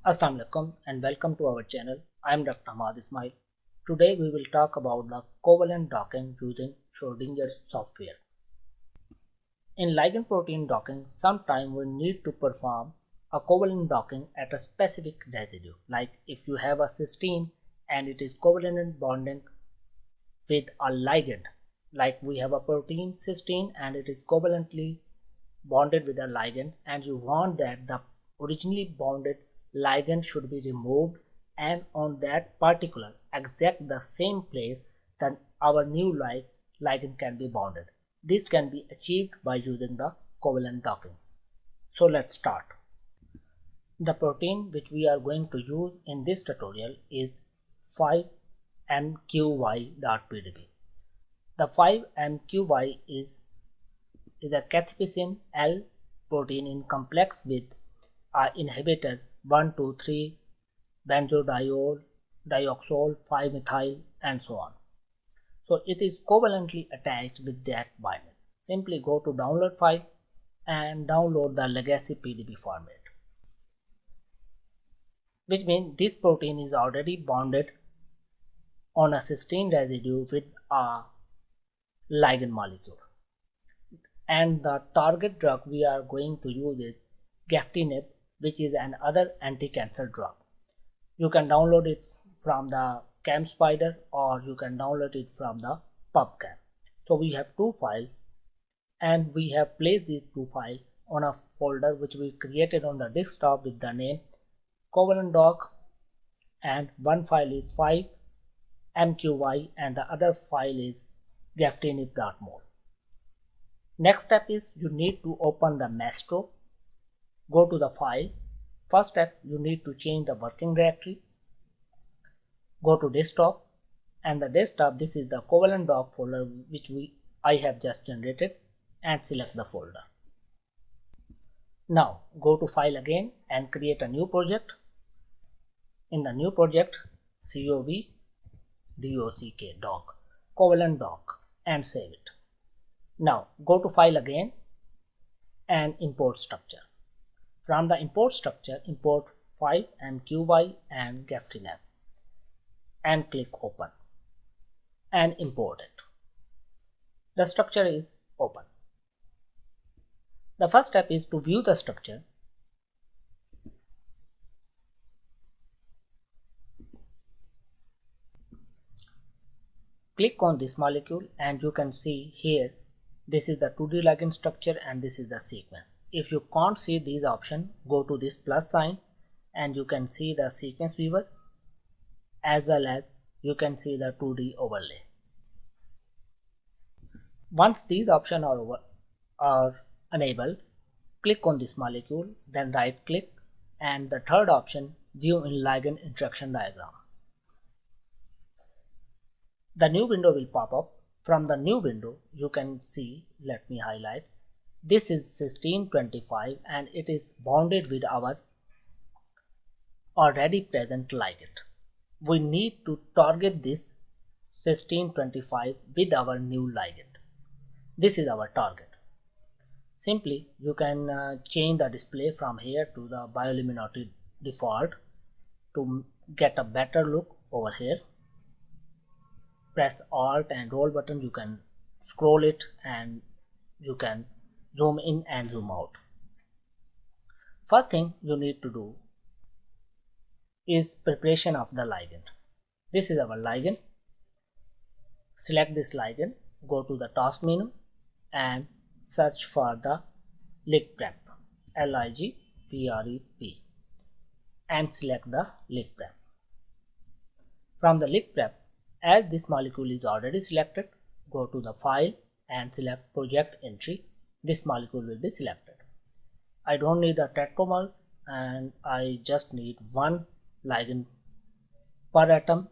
Assalamu alaikum and welcome to our channel. I am Dr. Ahmad Ismail. Today we will talk about the covalent docking using Schrödinger software. In ligand protein docking, sometimes we need to perform a covalent docking at a specific residue. Like if you have a cysteine and it is covalent bonding with a ligand, like we have a protein cysteine and it is covalently bonded with a ligand, and you want that the originally bonded ligand should be removed and on that particular exact the same place then our new ligand can be bonded. This can be achieved by using the covalent docking. So let's start. The protein which we are going to use in this tutorial is 5-MQY.PDB. The 5-MQY is a cathepsin L protein in complex with inhibitor 1,2,3 benzodiol, dioxol, 5-methyl and so on. So it is covalently attached with that binder. Simply go to download file and download the legacy PDB format, which means this protein is already bonded on a cysteine residue with a ligand molecule. And the target drug we are going to use is Geftinib, which is another anti-cancer drug. You can download it from the ChemSpider or you can download it from the PubChem. So we have two files and we have placed these two files on a folder which we created on the desktop with the name Covalent Doc, and one file is 5-MQY and the other file is Geftinib.mol. Next step is you need to open the Maestro. Go to the file. First step, you need to change the working directory. Go to desktop, and the desktop, this is the Covalent Doc folder which I have just generated, and select the folder. Now go to file again and create a new project. In the new project, COVDOCK doc, Covalent Doc, and save it. Now go to file again and import structure. From the import structure, import 5-MQY and Geftinib and click open and import it. The structure is open. The first step is to view the structure. Click on this molecule and you can see here this is the 2D ligand structure and this is the sequence. If you can't see these options, go to this plus sign and you can see the sequence viewer as well as you can see the 2D overlay. Once these options are enabled, click on this molecule, then right click and the third option, view in ligand interaction diagram. The new window will pop up. From the new window, you can see, let me highlight, this is cysteine 25 and it is bonded with our already present ligand. We need to target this cysteine 25 with our new ligand. This is our target. Simply, you can change the display from here to the bioluminosity default to get a better look over here. Press Alt and roll button, you can scroll it and you can zoom in and zoom out. First thing you need to do is preparation of the ligand. This is our ligand. Select this ligand, go to the task menu and search for the Ligprep, Ligprep, and select the Ligprep. From the Ligprep, as this molecule is already selected, go to the file and select project entry. This molecule will be selected. I don't need the tetramers and I just need one ligand per atom.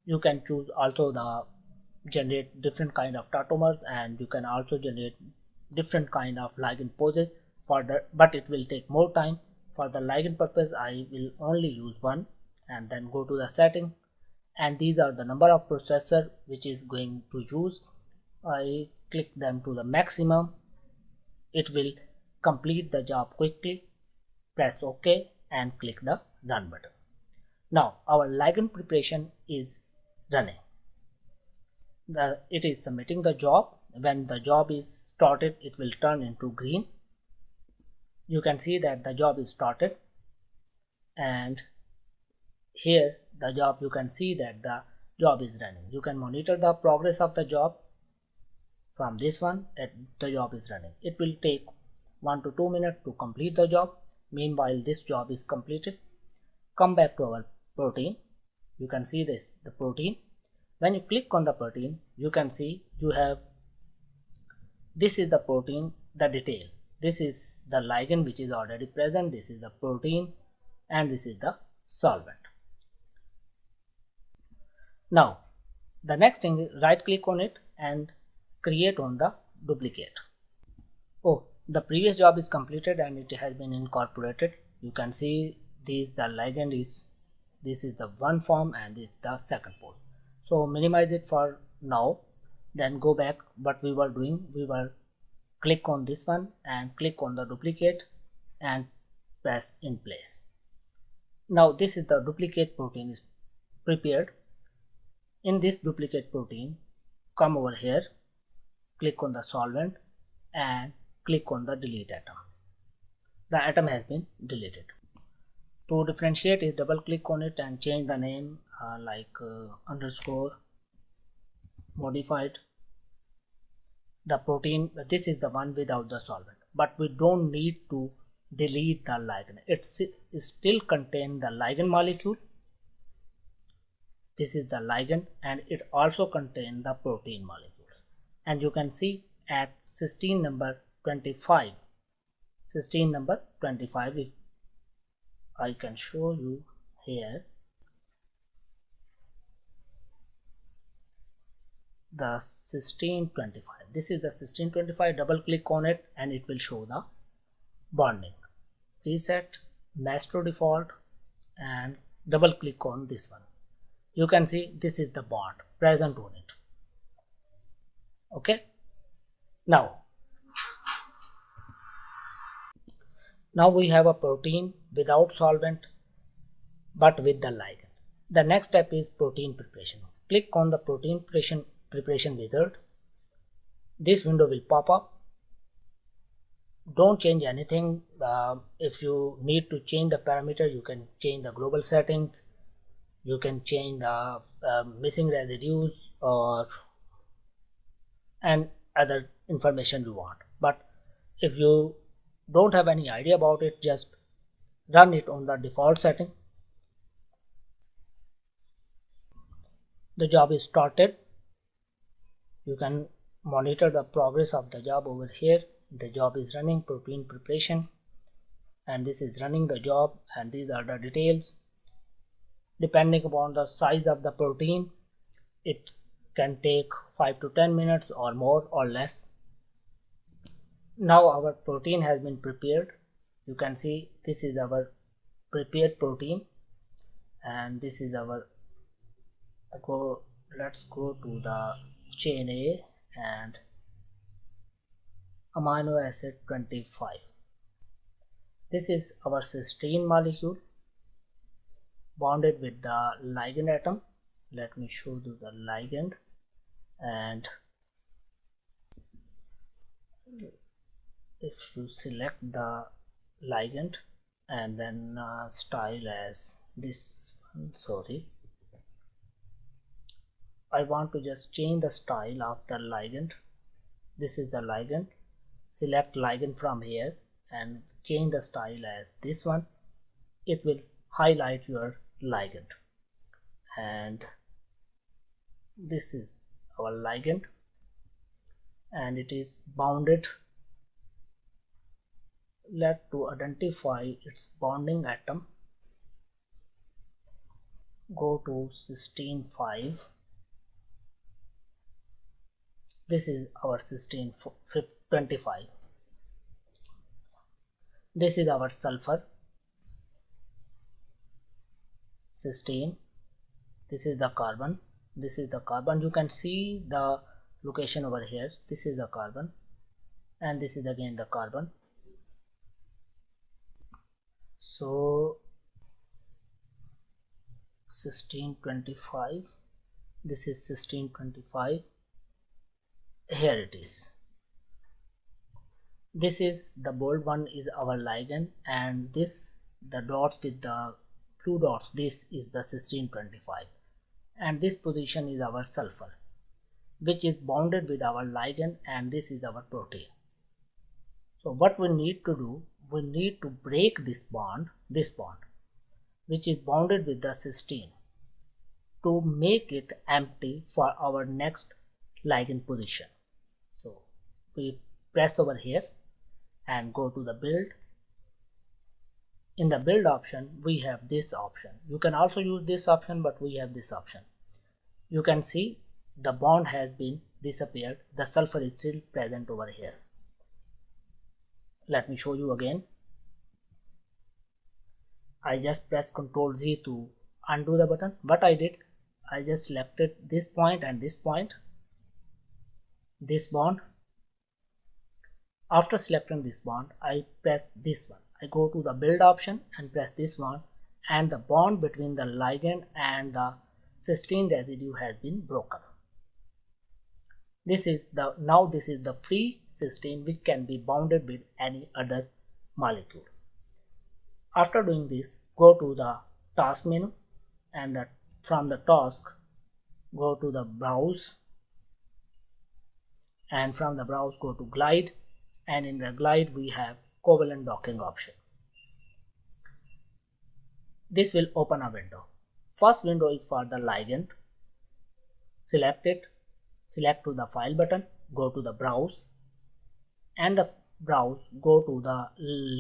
You can choose also the generate different kind of tetramers and you can also generate different kind of ligand poses but it will take more time. For the ligand purpose, I will only use one and then go to the setting. And these are the number of processor which is going to use. I click them to the maximum. It will complete the job quickly. Press OK and click the run button. Now our ligand preparation is running. It is submitting the job. When the job is started, it will turn into green. You can see that the job is started, and here the job, you can see that the job is running. You can monitor the progress of the job from this one. The job is running. It will take 1 to 2 minutes to complete the job. Meanwhile, this job is completed. Come back to our protein. You can see the protein. When you click on the protein, you can see you have, this is the protein, the detail. This is the ligand which is already present. This is the protein, and this is the solvent. Now the next thing is right click on it and create on the duplicate. Oh, the previous job is completed and it has been incorporated. You can see the ligand is, this is the one form and this is the second pose. So minimize it for now, then go back. What we were doing, we were click on this one and click on the duplicate and press in place. Now this is the duplicate protein is prepared. In this duplicate protein, come over here, click on the solvent and click on the delete atom. The atom has been deleted. To differentiate is double click on it and change the name underscore modified. The protein, this is the one without the solvent, but we don't need to delete the ligand. It still contains the ligand molecule. This is the ligand, and it also contains the protein molecules. And you can see at cysteine number 25, if I can show you here, the cysteine 25. This is the cysteine 25. Double click on it and it will show the bonding. Reset, Maestro default, and double click on this one. You can see this is the bond present on it. Okay. Now we have a protein without solvent but with the ligand. The next step is protein preparation. Click on the protein preparation wizard. This window will pop up. Don't change anything. If you need to change the parameter, you can change the global settings. You can change the missing residues and other information you want. But if you don't have any idea about it, just run it on the default setting. The job is started. You can monitor the progress of the job over here. The job is running, protein preparation, and this is running the job, and these are the details. Depending upon the size of the protein, it can take 5 to 10 minutes or more or less. Now our protein has been prepared. You can see this is our prepared protein, and this is our let's go to the chain A and amino acid 25. This is our cysteine molecule bonded with the ligand atom. Let me show you the ligand, and if you select the ligand and then style as this one, sorry, I want to just change the style of the ligand. This is the ligand. Select ligand from here and change the style as this one. It will highlight your ligand, and this is our ligand, and it is bounded. To identify its bonding atom, go to cysteine 5. This is our cysteine 25. This is our sulfur cysteine. This is the carbon. This is the carbon. You can see the location over here. This is the carbon, and this is again the carbon. So 1625. This is 1625. Here it is. This is the bold one is our ligand, and this the dots with the blue dots, this is the 1625, and this position is our sulfur, which is bonded with our ligand, and this is our protein. So what we need to do, we need to break this bond which is bonded with the cysteine, to make it empty for our next ligand position. So we press over here and go to the build. In the build option we have this option. You can also use this option, but we have this option. You can see the bond has been disappeared, the sulfur is still present over here. Let me show you again. I just press Ctrl Z to undo the button. What I did, I just selected this point and this point, this bond. After selecting this bond, I press this one. I go to the build option and press this one, and the bond between the ligand and the cysteine residue has been broken. This is the free cysteine which can be bounded with any other molecule. After doing this, go to the task menu, and from the task go to the browse, and from the browse go to glide, and in the glide we have covalent docking option. This will open a window. First window is for the ligand. Select it, select to the file button, go to the browse, and the browse go to the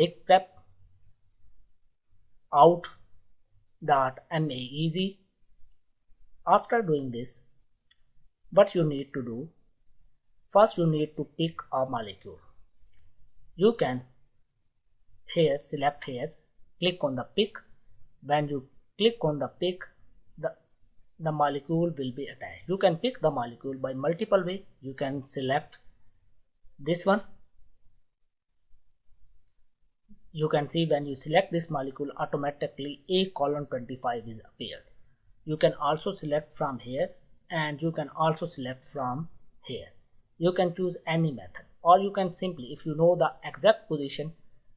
ligprep out.maeasy. After doing this, what you need to do, first you need to pick a molecule. You can select here, click on the pick. When you click on the pick, the molecule will be attached. You can pick the molecule by multiple way. You can select this one. You can see when you select this molecule, automatically A:25 is appeared. You can also select from here, and you can also select from here. You can choose any method, or you can simply, if you know the exact position,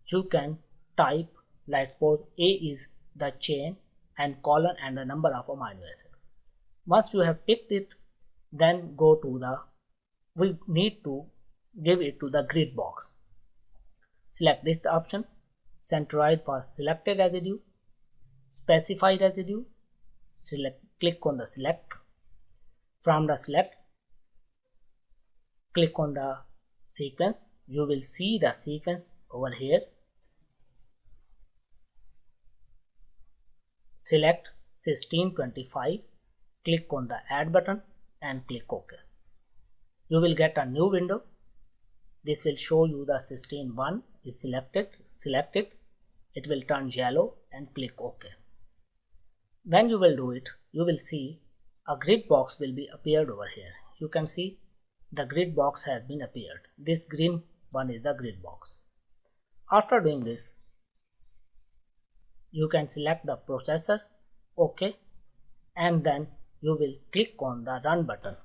you can type, like suppose A is the chain and colon and the number of amino acid. Once you have picked it, then go to we need to give it to the grid box. Select this option, centroid for selected residue, specify residue, click on the select. From the select, click on the sequence. You will see the sequence over here. Select cysteine 25, click on the add button and click OK. You will get a new window. This will show you the cysteine 1 is selected. Select it. It will turn yellow and click OK. When you will do it, you will see a grid box will be appeared over here. You can see the grid box has been appeared. This green one is the grid box. After doing this, you can select the processor, OK, and then you will click on the run button.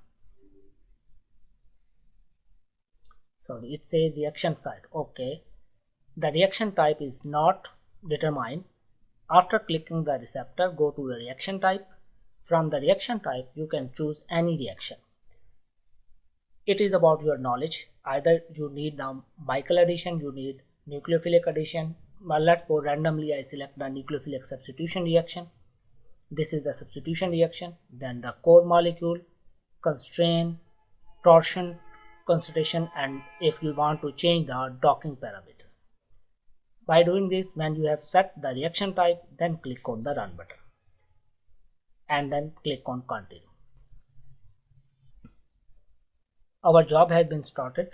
Sorry, it says reaction site. OK, the reaction type is not determined. After clicking the receptor, go to the reaction type. From the reaction type, you can choose any reaction. It is about your knowledge. Either you need the Michael addition, you need nucleophilic addition. Well, let's go randomly. I select the nucleophilic substitution reaction. This is the substitution reaction. Then the core molecule, constraint, torsion, concentration, and if you want to change the docking parameter. By doing this, when you have set the reaction type, then click on the run button and then click on continue. Our job has been started.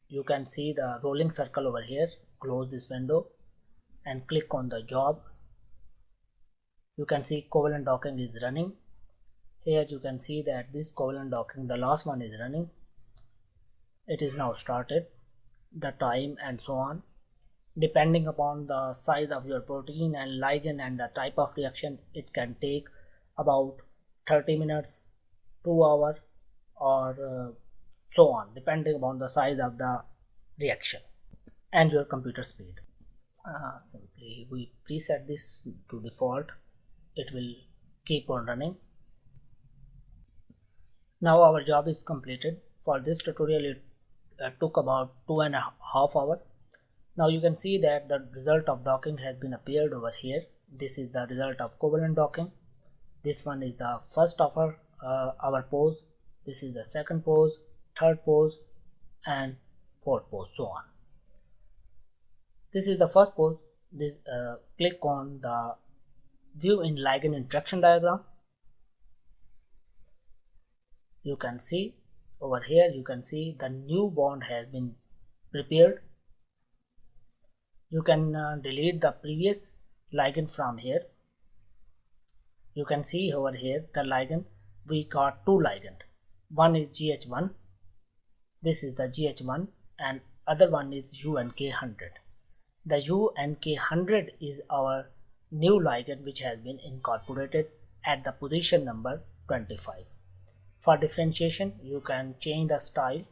You can see the rolling circle over here. Close this window and click on the job. You can see covalent docking is running. Here you can see that this covalent docking, the last one, is running. It is now started. The time and so on. Depending upon the size of your protein and ligand and the type of reaction, it can take about 30 minutes, 2 hours, or so on, depending upon the size of the reaction and your computer speed. Simply we preset this to default. It will keep on running. Now our job is completed. For this tutorial it took about 2.5 hours. Now you can see that the result of docking has been appeared over here. This is the result of covalent docking. This one is the first of our pose. This is the second pose, third pose, and fourth pose, so on. This is the first pose. This click on the view in ligand interaction diagram. You can see over here, you can see the new bond has been prepared. You can delete the previous ligand from here. You can see over here the ligand, we got two ligand. One is GH1, this is the GH1, and other one is UNK100. The UNK100 is our new ligand which has been incorporated at the position number 25. For differentiation, you can change the style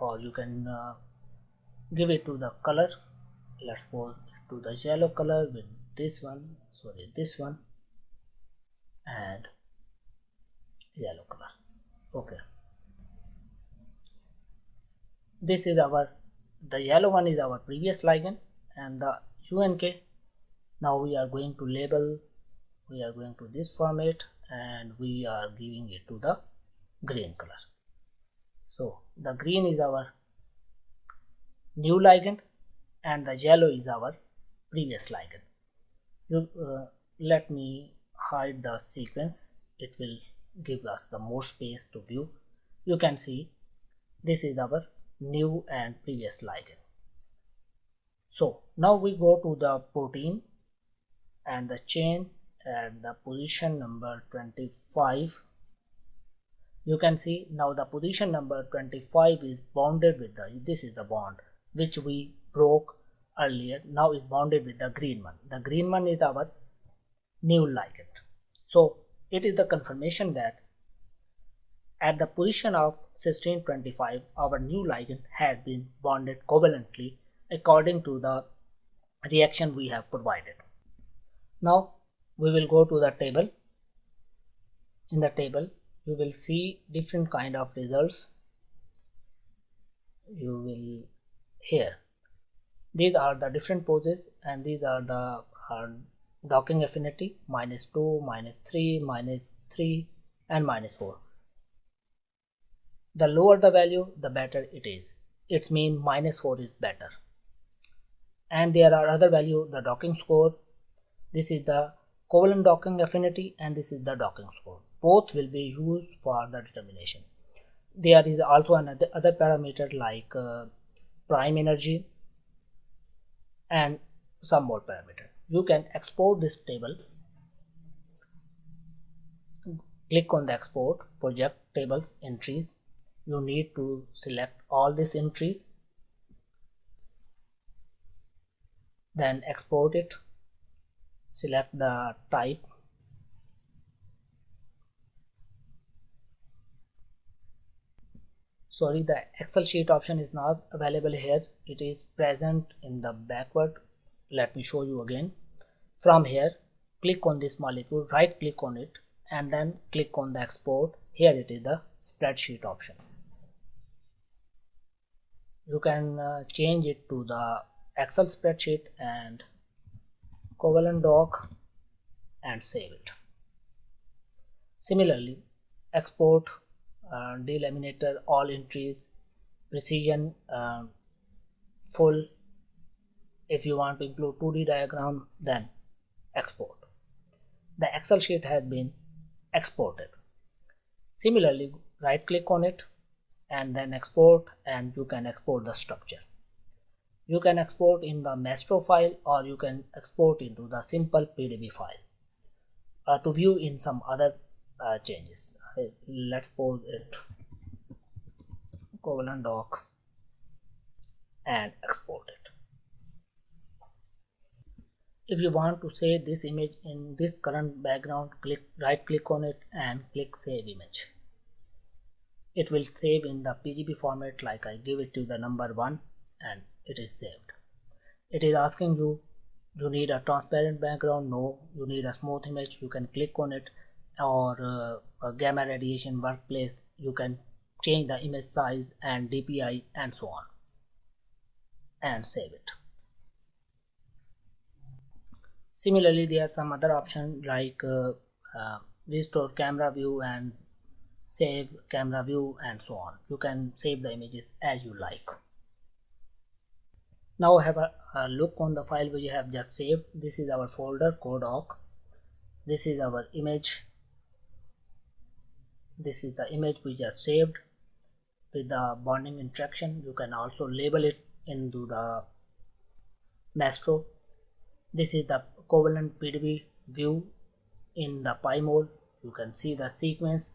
or you can give it to the color. Let's pose it to the yellow color with this one, and yellow color. Okay, this is the yellow one is our previous ligand, and the UNK, now we are going to label, we are going to this format, and we are giving it to the green color. So the green is our new ligand and the yellow is our previous ligand. Let me hide the sequence, it will give us the more space to view. You can see this is our new and previous ligand. So now we go to the protein and the chain at the position number 25. You can see now the position number 25 is bonded with this is the bond which we broke earlier, now is bonded with the green one. The green one is our new ligand. So it is the confirmation that at the position of cysteine 25 our new ligand has been bonded covalently according to the reaction we have provided. Now we will go to the table. In the table you will see different kind of results. You will here, these are the different poses, and these are the docking affinity -2, -3, -3, and -4. The lower the value, the better it is. It means -4 is better. And there are other value, the docking score. This is the covalent docking affinity and this is the docking score. Both will be used for the determination. There is also another other parameter like prime energy and some more parameter. You can export this table. Click on the export, project tables, entries. You need to select all these entries, then export it, select the type, sorry, the Excel sheet option is not available here, it is present in the backward. Let me show you again. From here, click on this molecule, right click on it, and then click on the export. Here it is the spreadsheet option. You can change it to the Excel spreadsheet and Covalent Doc and save it. Similarly, export, delaminator, all entries, precision, full. If you want to include 2D diagram, then export. The Excel sheet has been exported. Similarly, right click on it and then export, and you can export the structure. You can export in the Maestro file or you can export into the simple PDB file to view in some other changes. Let's pause it, Covalent Doc, and export it. If you want to save this image in this current background, right click on it and click save image. It will save in the PGB format, like I give it to the number 1 and it is saved. It is asking you need a transparent background? No. You need a smooth image? You can click on it. Or a gamma radiation workplace, you can change the image size and DPI and so on, and save it. Similarly, there are some other options like restore camera view and save camera view and so on. You can save the images as you like. Now have a look on the file we have just saved. This is our folder codoc. This is our image. This is the image we just saved with the bonding interaction. You can also label it into the Maestro. This is the covalent PDB view in the PyMol. You can see the sequence.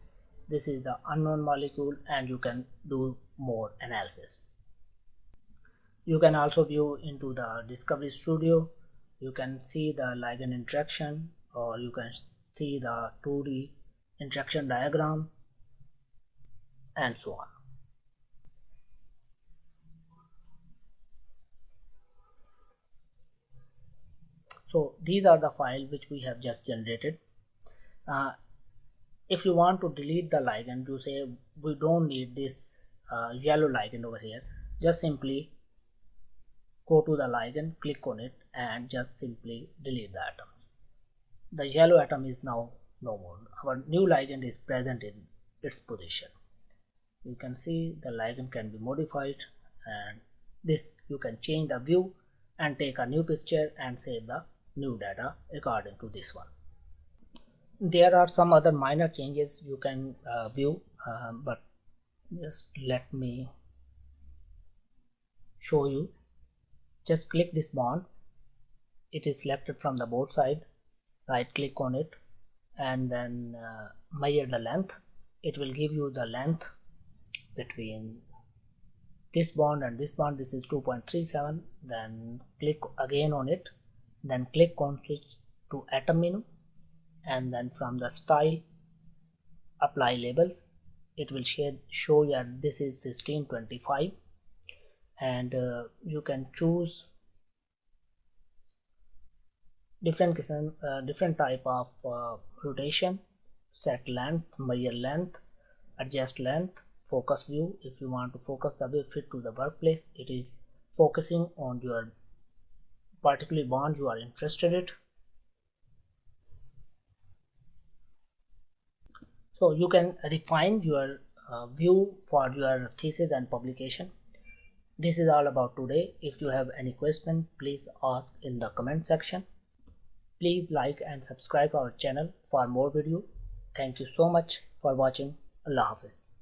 This is the unknown molecule and you can do more analysis. You can also view into the Discovery Studio. You can see the ligand interaction, or you can see the 2D interaction diagram and so on. So these are the files which we have just generated. If you want to delete the ligand, you say we don't need this yellow ligand over here, just simply go to the ligand, click on it and just simply delete the atoms. The yellow atom is now no more. Our new ligand is present in its position. You can see the ligand can be modified, and this you can change the view and take a new picture and save the new data according to this one. There are some other minor changes you can view, but just let me show you. Just click this bond. It is selected from the both side. Right click on it and then measure the length. It will give you the length between this bond and this bond. This is 2.37. Then click again on it. Then click on switch to atom menu, and then from the style apply labels. It will show you that this is 1625, and you can choose different type of rotation, set length, measure length, adjust length, focus view. If you want to focus the view fit to the workplace, it is focusing on your particular bond you are interested in. So you can refine your view for your thesis and publication. This is all about today. If you have any question, please ask in the comment section. Please like and subscribe our channel for more video. Thank you so much for watching. Allah Hafiz.